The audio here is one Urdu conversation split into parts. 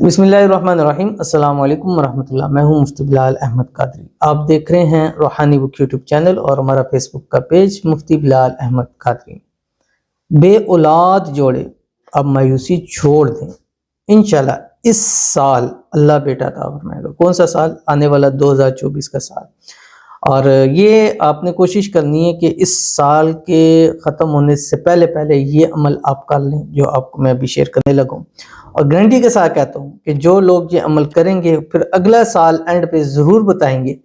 بسم اللہ الرحمن الرحیم۔ السلام علیکم ورحمۃ اللہ۔ میں ہوں مفتی بلال احمد قادری۔ آپ دیکھ رہے ہیں روحانی بک یوٹیوب چینل اور ہمارا فیس بک کا پیج مفتی بلال احمد قادری۔ بے اولاد جوڑے اب مایوسی چھوڑ دیں، انشاءاللہ اس سال اللہ بیٹا عطا فرمائے گا۔ کون سا سال؟ آنے والا 2024 کا سال۔ اور یہ آپ نے کوشش کرنی ہے کہ اس سال کے ختم ہونے سے پہلے یہ عمل آپ کر لیں جو آپ کو میں ابھی شیئر کرنے لگا ہوں، اور گارنٹی کے ساتھ کہتا ہوں کہ جو لوگ یہ عمل کریں گے پھر اگلا سال اینڈ پہ ضرور بتائیں گے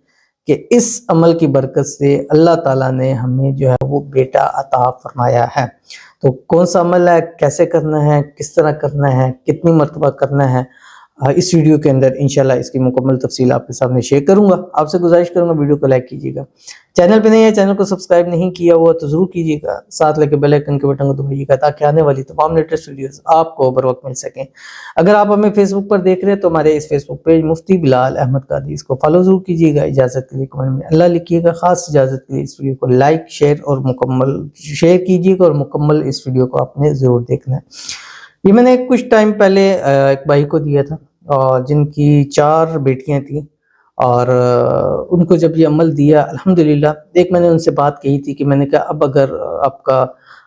کہ اس عمل کی برکت سے اللہ تعالیٰ نے ہمیں جو ہے وہ بیٹا عطا فرمایا ہے۔ تو کون سا عمل ہے، کیسے کرنا ہے، کس طرح کرنا ہے، کتنی مرتبہ کرنا ہے، اس ویڈیو کے اندر انشاءاللہ اس کی مکمل تفصیل آپ کے سامنے شیئر کروں گا۔ آپ سے گزارش کروں گا ویڈیو کو لائک کیجیے گا، چینل پہ نہیں ہے چینل کو سبسکرائب نہیں کیا ہوا تو ضرور کیجیے گا، ساتھ لے کے بیل آئیکن کے بٹن کو دبائیے گا تاکہ آنے والی تمام لیٹسٹ ویڈیوز آپ کو بر وقت مل سکیں۔ اگر آپ ہمیں فیس بک پر دیکھ رہے ہیں تو ہمارے اس فیس بک پیج مفتی بلال احمد قادری، اس کو فالو ضرور کیجیے گا۔ اجازت کے لیے کمنٹ میں اللہ لکھیے گا، خاص اجازت کے لیے اس ویڈیو کو لائک شیئر کیجیے گا اور مکمل اس ویڈیو کو آپ نے ضرور دیکھنا ہے۔ یہ میں نے کچھ ٹائم پہلے ایک بھائی کو دیا تھا جن کی 4 بیٹیاں تھیں، اور ان کو جب یہ عمل دیا الحمدللہ، ایک میں نے ان سے بات کہی تھی کہ میں نے کہا اب اگر آپ کا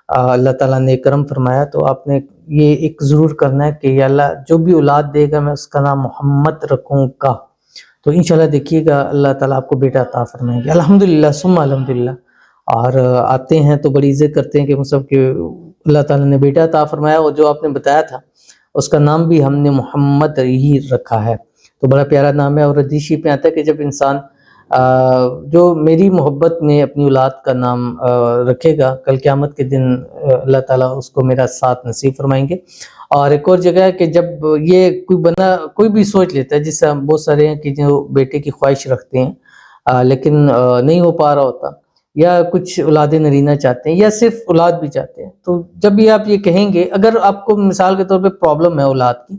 اللہ تعالیٰ نے کرم فرمایا تو آپ نے یہ ایک ضرور کرنا ہے کہ یا اللہ جو بھی اولاد دے گا میں اس کا نام محمد رکھوں گا۔ تو انشاءاللہ دیکھیے گا اللہ تعالیٰ آپ کو بیٹا عطا فرمائیں گے الحمدللہ ثم الحمدللہ۔ اور آتے ہیں تو بڑی عزت کرتے ہیں کہ مصب کہ اللہ تعالیٰ نے بیٹا عطا فرمایا، اور جو آپ نے بتایا تھا اس کا نام بھی ہم نے محمد ہی رکھا ہے۔ تو بڑا پیارا نام ہے، اور حدیث شریف میں آتا ہے کہ جب انسان جو میری محبت میں اپنی اولاد کا نام رکھے گا، کل قیامت کے دن اللہ تعالیٰ اس کو میرا ساتھ نصیب فرمائیں گے۔ اور ایک اور جگہ ہے کہ جب یہ کوئی بھی سوچ لیتا ہے، جس سے ہم بہت سارے ہیں کہ جو بیٹے کی خواہش رکھتے ہیں لیکن نہیں ہو پا رہا ہوتا، یا کچھ اولاد نرینہ چاہتے ہیں، یا صرف اولاد بھی چاہتے ہیں، تو جب بھی آپ یہ کہیں گے، اگر آپ کو مثال کے طور پہ پرابلم ہے اولاد کی،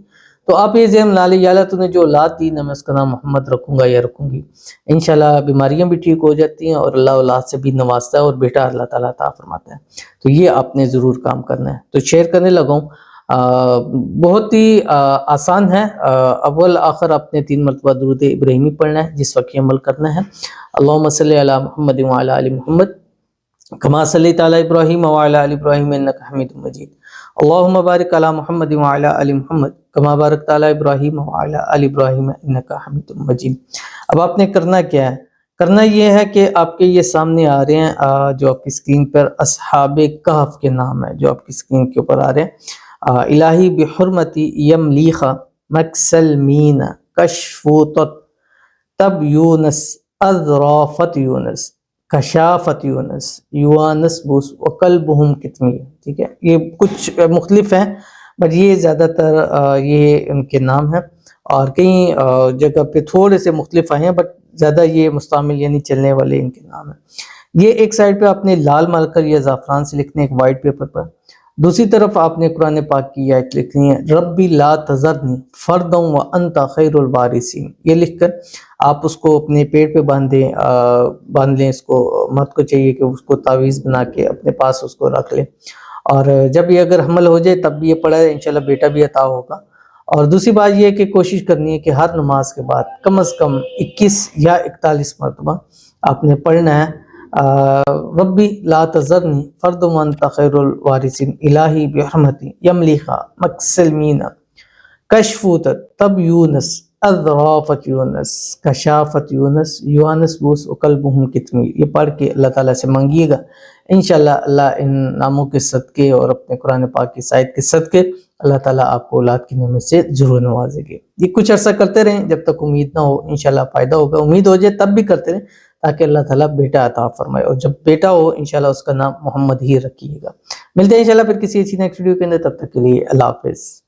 تو آپ یہ ذہن لا لیں یا اللہ تو نے جو اولاد دی نا میں اس کا نام محمد رکھوں گا یا رکھوں گی۔ انشاءاللہ بیماریاں بھی ٹھیک ہو جاتی ہیں اور اللہ اولاد سے بھی نوازتا ہے، اور بیٹا اللہ تعالیٰ عطا فرماتا ہے۔ تو یہ آپ نے ضرور کام کرنا ہے۔ تو شیئر کرنے لگا ہوں، بہت ہی آسان ہے۔ اول آخر آپ نے 3 مرتبہ درود ابراہیمی پڑھنا ہے جس وقت یہ عمل کرنا ہے۔ اللہم صلی علی محمد وعلی آل محمد کما صلیت علی ابراہیم وعلی آل ابراہیم انک حمید مجید۔ اللہم بارک علی محمد وعلی آل محمد کما بارکت علی ابراہیم وعلی آل ابراہیم انک حمید مجید۔ اب آپ نے کرنا کیا ہے؟ کرنا یہ ہے کہ آپ کے یہ سامنے آ رہے ہیں جو آپ کی اسکرین پر اصحاب کہف کے نام ہے، جو آپ کی اسکرین کے اوپر آ رہے ہیں۔ الہی بحرمتی یملیخ مکسلمین کشفوتت تب یونس اذرافت یونس کشافت یونس یوانس بوس وقلبہم کتمی۔ ٹھیک ہے، یہ کچھ مختلف ہیں بٹ یہ زیادہ تر یہ ان کے نام ہیں، اور کئی جگہ پہ تھوڑے سے مختلف آئے ہیں بٹ زیادہ یہ مستعمل یعنی چلنے والے ان کے نام ہیں۔ یہ ایک سائڈ پہ آپ نے لال مارکر یا زعفران سے لکھنے ایک وائٹ پیپر پر، دوسری طرف آپ نے قرآن پاک کی آیت لکھنی ہے ربی لا تذرنی فردا وانت خیر الوارثین۔ یہ لکھ کر آپ اس کو اپنے پیٹ پہ باندھ لیں۔ اس کو مرد کو چاہیے کہ اس کو تعویذ بنا کے اپنے پاس اس کو رکھ لیں، اور جب یہ اگر حمل ہو جائے تب بھی یہ پڑھا ہے، انشاءاللہ بیٹا بھی عطا ہوگا۔ اور دوسری بات یہ ہے کہ کوشش کرنی ہے کہ ہر نماز کے بعد کم از کم 21 یا 41 مرتبہ آپ نے پڑھنا ہے ربی لا تذرنی فردا وانت خیر الوارثین الہی برحمتی یملیخ مکسلمین کشفوتت تب یونس اذرافت یونس کشافت یونس یوانس بوس وقلبہم کتمی۔ یہ پڑھ کے اللہ تعالیٰ سے مانگیے گا، انشاءاللہ اللہ ان ناموں کے صدقے اور اپنے قرآن پاک کی آیت کے صدقے اللہ تعالیٰ آپ کو اولاد کی نعمت سے ضرور نوازے گے۔ یہ کچھ عرصہ کرتے رہیں جب تک امید نہ ہو، انشاءاللہ فائدہ ہوگا۔ امید ہو جائے تب بھی کرتے رہیں تاکہ اللہ تعالیٰ بیٹا عطا فرمائے، اور جب بیٹا ہو انشاءاللہ اس کا نام محمد ہی رکھیے گا۔ ملتے ہیں انشاءاللہ پھر کسی اچھی نیکسٹ ویڈیو کے اندر، تب تک کے لیے اللہ حافظ۔